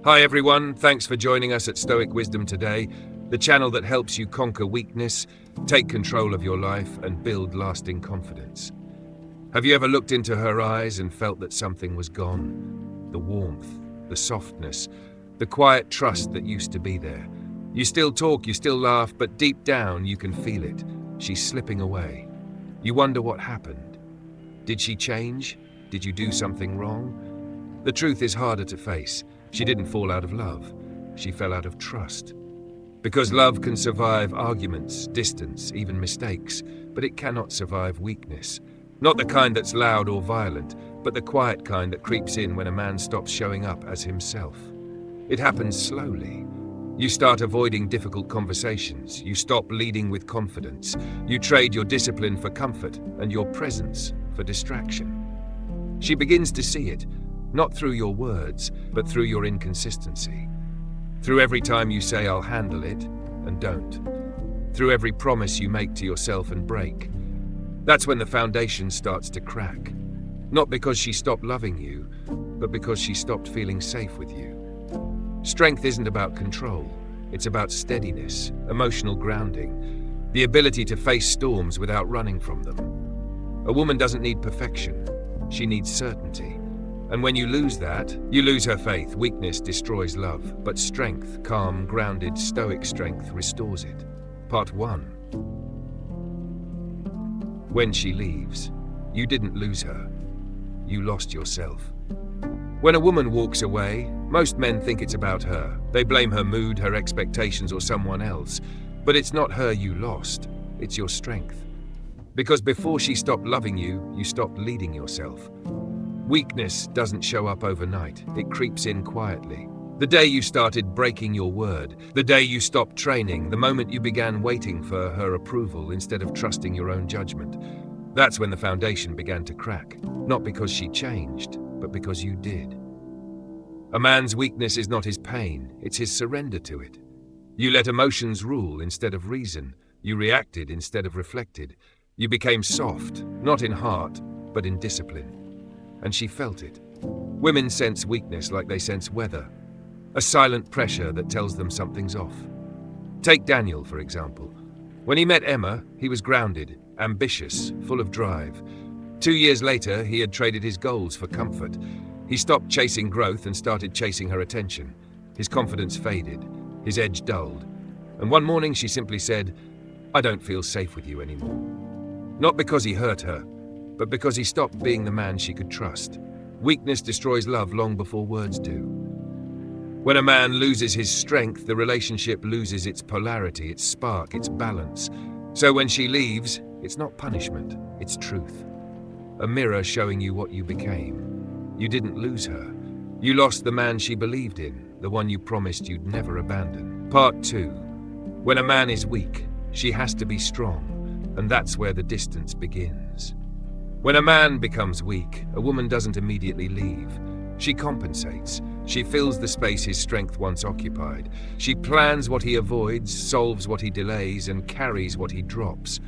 Hi everyone, thanks for joining us at Stoic Wisdom today, the channel that helps you conquer weakness, take control of your life, and build lasting confidence. Have you ever looked into her eyes and felt that something was gone? The warmth, the softness, the quiet trust that used to be there. You still talk, you still laugh, but deep down you can feel it. She's slipping away. You wonder what happened. Did she change? Did you do something wrong? The truth is harder to face. She didn't fall out of love. She fell out of trust. Because love can survive arguments, distance, even mistakes, but it cannot survive weakness. Not the kind that's loud or violent, but the quiet kind that creeps in when a man stops showing up as himself. It happens slowly. You start avoiding difficult conversations. You stop leading with confidence. You trade your discipline for comfort and your presence for distraction. She begins to see it, not through your words, but through your inconsistency. Through every time you say, "I'll handle it," and don't. Through every promise you make to yourself and break. That's when the foundation starts to crack. Not because she stopped loving you, but because she stopped feeling safe with you. Strength isn't about control. It's about steadiness, emotional grounding, the ability to face storms without running from them. A woman doesn't need perfection. She needs certainty. And when you lose that, you lose her faith. Weakness destroys love, but strength, calm, grounded, stoic strength restores it. Part 1. When she leaves, you didn't lose her. You lost yourself. When a woman walks away, most men think it's about her. They blame her mood, her expectations, or someone else. But it's not her you lost. It's your strength. Because before she stopped loving you, you stopped leading yourself. Weakness doesn't show up overnight. It creeps in quietly. The day you started breaking your word, the day you stopped training, the moment you began waiting for her approval instead of trusting your own judgment, that's when the foundation began to crack. Not because she changed, but because you did. A man's weakness is not his pain, it's his surrender to it. You let emotions rule instead of reason. You reacted instead of reflected. You became soft, not in heart, but in discipline. And she felt it. Women sense weakness like they sense weather, a silent pressure that tells them something's off. Take Daniel, for example. When he met Emma, he was grounded, ambitious, full of drive. 2 years later, he had traded his goals for comfort. He stopped chasing growth and started chasing her attention. His confidence faded, his edge dulled. And one morning she simply said, "I don't feel safe with you anymore." Not because he hurt her, but because he stopped being the man she could trust. Weakness destroys love long before words do. When a man loses his strength, the relationship loses its polarity, its spark, its balance. So when she leaves, it's not punishment, it's truth. A mirror showing you what you became. You didn't lose her. You lost the man she believed in, the one you promised you'd never abandon. Part 2. When a man is weak, she has to be strong, and that's where the distance begins. When a man becomes weak, a woman doesn't immediately leave. She compensates. She fills the space his strength once occupied. She plans what he avoids, solves what he delays, and carries what he drops.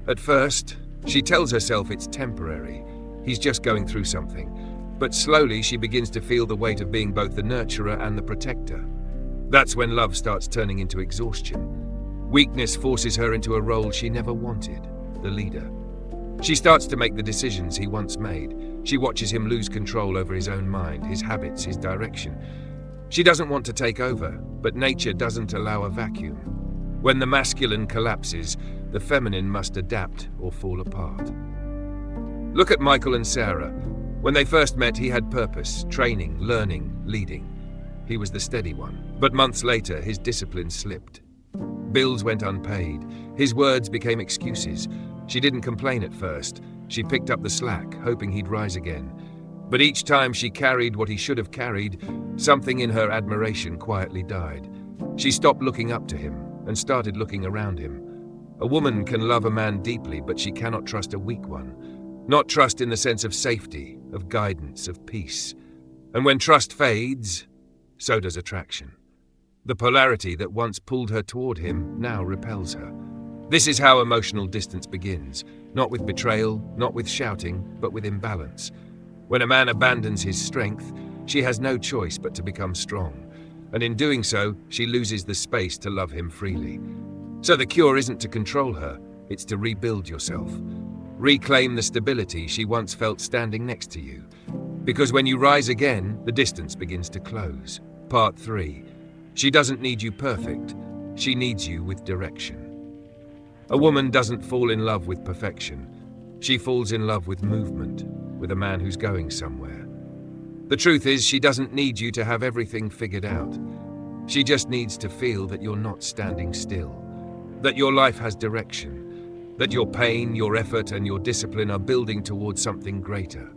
At first, she tells herself it's temporary. He's just going through something. But slowly she begins to feel the weight of being both the nurturer and the protector. That's when love starts turning into exhaustion. Weakness forces her into a role she never wanted, the leader. She starts to make the decisions he once made. She watches him lose control over his own mind, his habits, his direction. She doesn't want to take over, but nature doesn't allow a vacuum. When the masculine collapses, the feminine must adapt or fall apart. Look at Michael and Sarah. When they first met, he had purpose, training, learning, leading. He was the steady one. But months later, his discipline slipped. Bills went unpaid. His words became excuses. She didn't complain at first. She picked up the slack, hoping he'd rise again. But each time she carried what he should have carried, something in her admiration quietly died. She stopped looking up to him and started looking around him. A woman can love a man deeply, but she cannot trust a weak one. Not trust in the sense of safety, of guidance, of peace. And when trust fades, so does attraction. The polarity that once pulled her toward him now repels her. This is how emotional distance begins, not with betrayal, not with shouting, but with imbalance. When a man abandons his strength, she has no choice but to become strong. and in doing so, she loses the space to love him freely. So the cure isn't to control her, it's to rebuild yourself. Reclaim the stability she once felt standing next to you. Because when you rise again, the distance begins to close. Part 3. She doesn't need you perfect. She needs you with direction. A woman doesn't fall in love with perfection. She falls in love with movement, with a man who's going somewhere. The truth is, she doesn't need you to have everything figured out. She just needs to feel that you're not standing still, that your life has direction, that your pain, your effort, and your discipline are building towards something greater.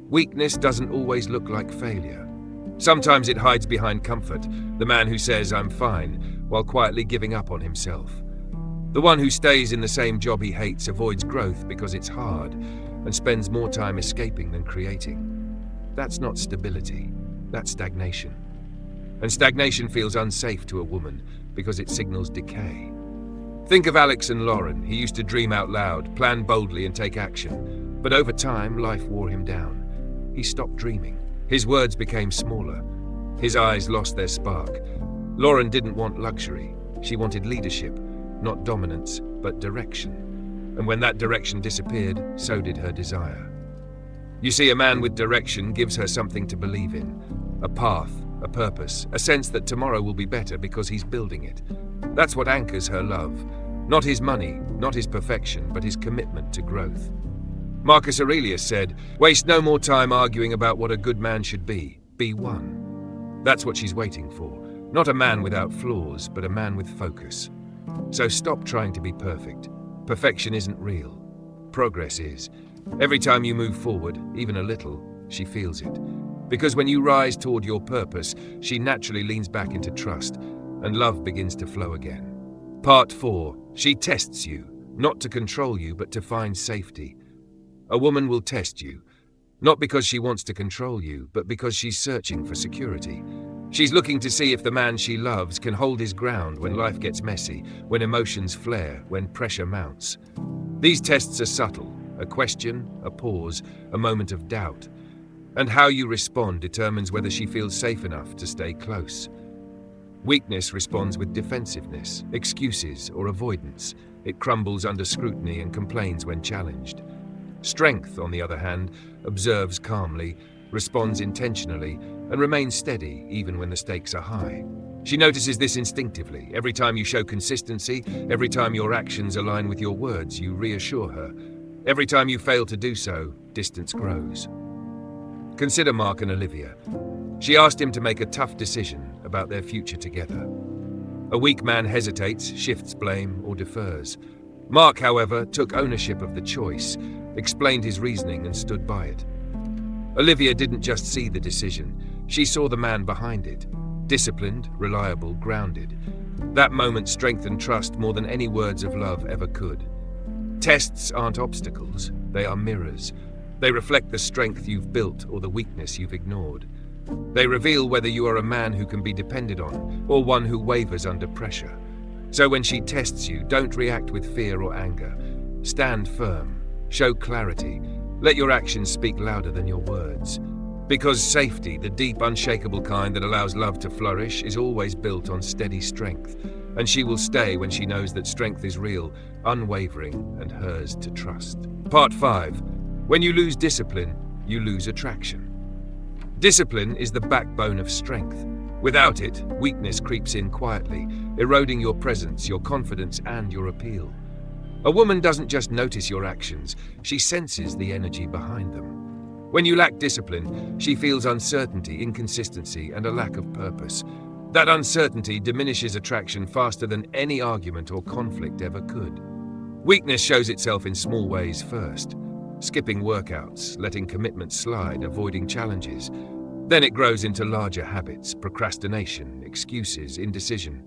Weakness doesn't always look like failure. Sometimes it hides behind comfort, the man who says, "I'm fine," while quietly giving up on himself. The one who stays in the same job he hates avoids growth because it's hard and spends more time escaping than creating. That's not stability, that's stagnation. And stagnation feels unsafe to a woman because it signals decay. Think of Alex and Lauren. He used to dream out loud, plan boldly, and take action. But over time, life wore him down. He stopped dreaming. His words became smaller. His eyes lost their spark. Lauren didn't want luxury. She wanted leadership, not dominance, but direction. And when that direction disappeared, so did her desire. You see, a man with direction gives her something to believe in. A path, a purpose, a sense that tomorrow will be better because he's building it. That's what anchors her love. Not his money, not his perfection, but his commitment to growth. Marcus Aurelius said, "Waste no more time arguing about what a good man should be. Be one." That's what she's waiting for. Not a man without flaws, but a man with focus. So stop trying to be perfect. Perfection isn't real. Progress is. Every time you move forward, even a little, she feels it. Because when you rise toward your purpose, she naturally leans back into trust, and love begins to flow again. Part 4. She tests you, not to control you, but to find safety. A woman will test you, not because she wants to control you, but because she's searching for security. She's looking to see if the man she loves can hold his ground when life gets messy, when emotions flare, when pressure mounts. These tests are subtle, a question, a pause, a moment of doubt. And how you respond determines whether she feels safe enough to stay close. Weakness responds with defensiveness, excuses, or avoidance. It crumbles under scrutiny and complains when challenged. Strength, on the other hand, observes calmly, responds intentionally, and remains steady even when the stakes are high. She notices this instinctively. Every time you show consistency, every time your actions align with your words, you reassure her. Every time you fail to do so, distance grows. Consider Mark and Olivia. She asked him to make a tough decision about their future together. A weak man hesitates, shifts blame, or defers. Mark, however, took ownership of the choice, explained his reasoning, and stood by it. Olivia didn't just see the decision, she saw the man behind it. Disciplined, reliable, grounded. That moment strengthened trust more than any words of love ever could. Tests aren't obstacles, they are mirrors. They reflect the strength you've built or the weakness you've ignored. They reveal whether you are a man who can be depended on or one who wavers under pressure. So when she tests you, don't react with fear or anger. Stand firm, show clarity, let your actions speak louder than your words. Because safety, the deep, unshakable kind that allows love to flourish, is always built on steady strength. And she will stay when she knows that strength is real, unwavering, and hers to trust. Part 5. When you lose discipline, you lose attraction. Discipline is the backbone of strength. Without it, weakness creeps in quietly, eroding your presence, your confidence, and your appeal. A woman doesn't just notice your actions, she senses the energy behind them. When you lack discipline, she feels uncertainty, inconsistency, and a lack of purpose. That uncertainty diminishes attraction faster than any argument or conflict ever could. Weakness shows itself in small ways first. Skipping workouts, letting commitments slide, avoiding challenges. Then it grows into larger habits, procrastination, excuses, indecision.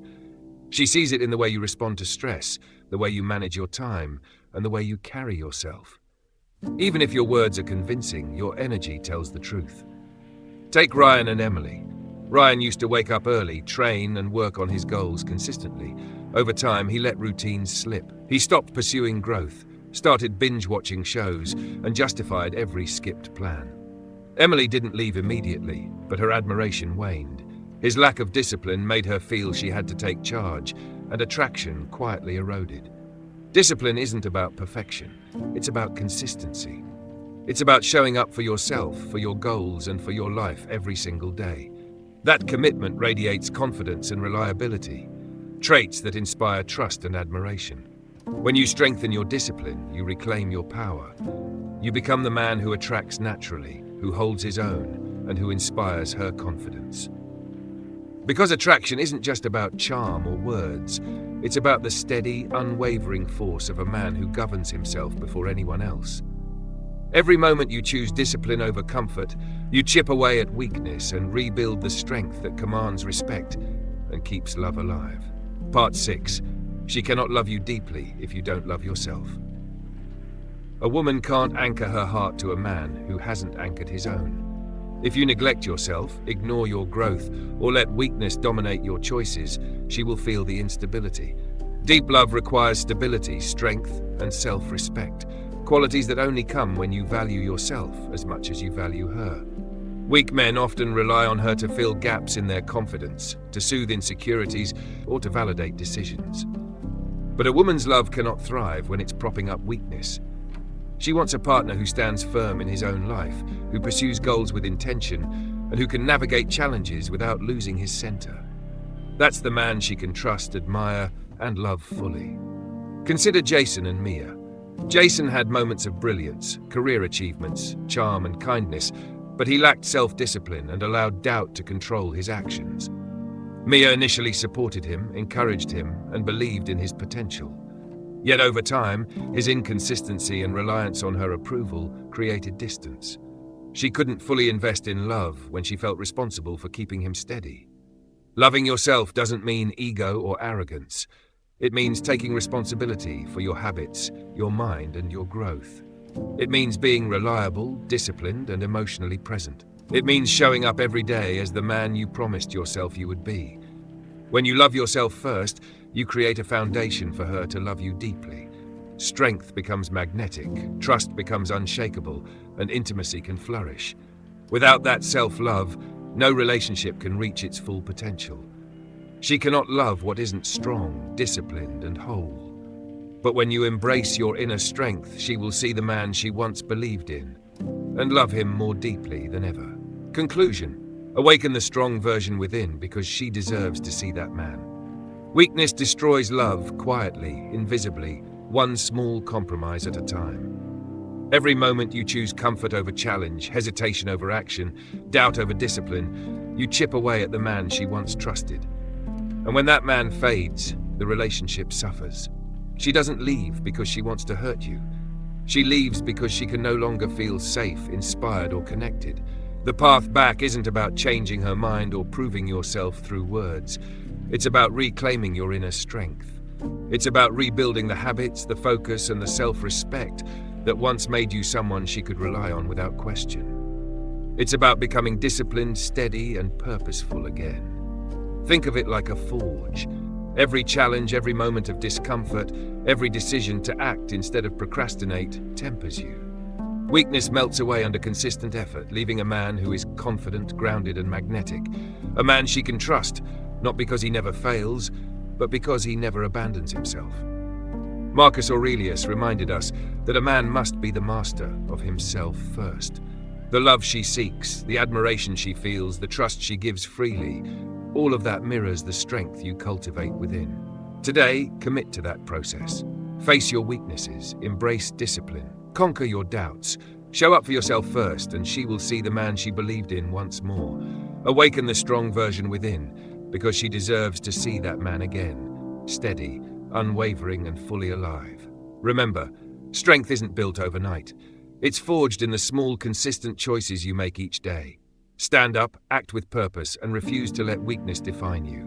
She sees it in the way you respond to stress, the way you manage your time, and the way you carry yourself. Even if your words are convincing, your energy tells the truth. Take Ryan and Emily. Ryan used to wake up early, train, and work on his goals consistently. Over time, he let routines slip. He stopped pursuing growth, started binge-watching shows, and justified every skipped plan. Emily didn't leave immediately, but her admiration waned. His lack of discipline made her feel she had to take charge, and attraction quietly eroded. Discipline isn't about perfection, it's about consistency. It's about showing up for yourself, for your goals, and for your life every single day. That commitment radiates confidence and reliability, traits that inspire trust and admiration. When you strengthen your discipline, you reclaim your power. You become the man who attracts naturally, who holds his own, and who inspires her confidence. Because attraction isn't just about charm or words, it's about the steady, unwavering force of a man who governs himself before anyone else. Every moment you choose discipline over comfort, you chip away at weakness and rebuild the strength that commands respect and keeps love alive. Part 6. She cannot love you deeply if you don't love yourself. A woman can't anchor her heart to a man who hasn't anchored his own. If you neglect yourself, ignore your growth, or let weakness dominate your choices, she will feel the instability. Deep love requires stability, strength, and self-respect, qualities that only come when you value yourself as much as you value her. Weak men often rely on her to fill gaps in their confidence, to soothe insecurities, or to validate decisions. But a woman's love cannot thrive when it's propping up weakness. She wants a partner who stands firm in his own life, who pursues goals with intention, and who can navigate challenges without losing his center. That's the man she can trust, admire, and love fully. Consider Jason and Mia. Jason had moments of brilliance, career achievements, charm, and kindness, but he lacked self-discipline and allowed doubt to control his actions. Mia initially supported him, encouraged him, and believed in his potential. Yet over time, his inconsistency and reliance on her approval created distance. She couldn't fully invest in love when she felt responsible for keeping him steady. Loving yourself doesn't mean ego or arrogance. It means taking responsibility for your habits, your mind, and your growth. It means being reliable, disciplined, and emotionally present. It means showing up every day as the man you promised yourself you would be. When you love yourself first, you create a foundation for her to love you deeply. Strength becomes magnetic, trust becomes unshakable, and intimacy can flourish. Without that self-love, no relationship can reach its full potential. She cannot love what isn't strong, disciplined, and whole. But when you embrace your inner strength, she will see the man she once believed in, and love him more deeply than ever. Conclusion: awaken the strong version within, because she deserves to see that man. Weakness destroys love quietly, invisibly, one small compromise at a time. Every moment you choose comfort over challenge, hesitation over action, doubt over discipline, you chip away at the man she once trusted. And when that man fades, the relationship suffers. She doesn't leave because she wants to hurt you. She leaves because she can no longer feel safe, inspired, or connected. The path back isn't about changing her mind or proving yourself through words. It's about reclaiming your inner strength. It's about rebuilding the habits, the focus, and the self-respect that once made you someone she could rely on without question. It's about becoming disciplined, steady, and purposeful again. Think of it like a forge. Every challenge, every moment of discomfort, every decision to act instead of procrastinate tempers you. Weakness melts away under consistent effort, leaving a man who is confident, grounded, and magnetic. A man she can trust, not because he never fails, but because he never abandons himself. Marcus Aurelius reminded us that a man must be the master of himself first. The love she seeks, the admiration she feels, the trust she gives freely, all of that mirrors the strength you cultivate within. Today, commit to that process. Face your weaknesses, embrace discipline, conquer your doubts, show up for yourself first, and she will see the man she believed in once more. Awaken the strong version within, because she deserves to see that man again, steady, unwavering, and fully alive. Remember, strength isn't built overnight. It's forged in the small, consistent choices you make each day. Stand up, act with purpose, and refuse to let weakness define you.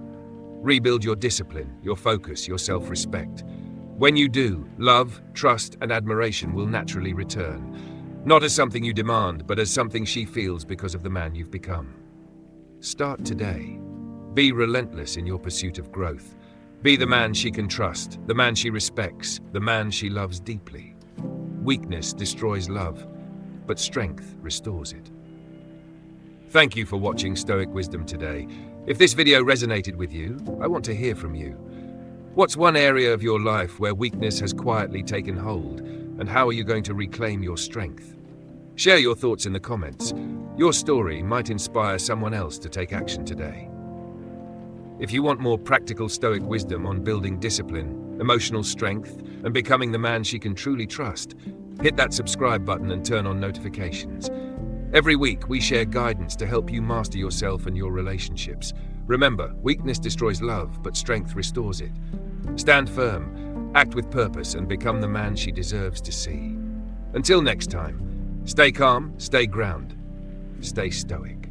Rebuild your discipline, your focus, your self-respect. When you do, love, trust, and admiration will naturally return. Not as something you demand, but as something she feels because of the man you've become. Start today. Be relentless in your pursuit of growth. Be the man she can trust, the man she respects, the man she loves deeply. Weakness destroys love, but strength restores it. Thank you for watching Stoic Wisdom today. If this video resonated with you, I want to hear from you. What's one area of your life where weakness has quietly taken hold, and how are you going to reclaim your strength? Share your thoughts in the comments. Your story might inspire someone else to take action today. If you want more practical Stoic wisdom on building discipline, emotional strength, and becoming the man she can truly trust, hit that subscribe button and turn on notifications. Every week, we share guidance to help you master yourself and your relationships. Remember, weakness destroys love, but strength restores it. Stand firm, act with purpose, and become the man she deserves to see. Until next time, stay calm, stay grounded, stay stoic.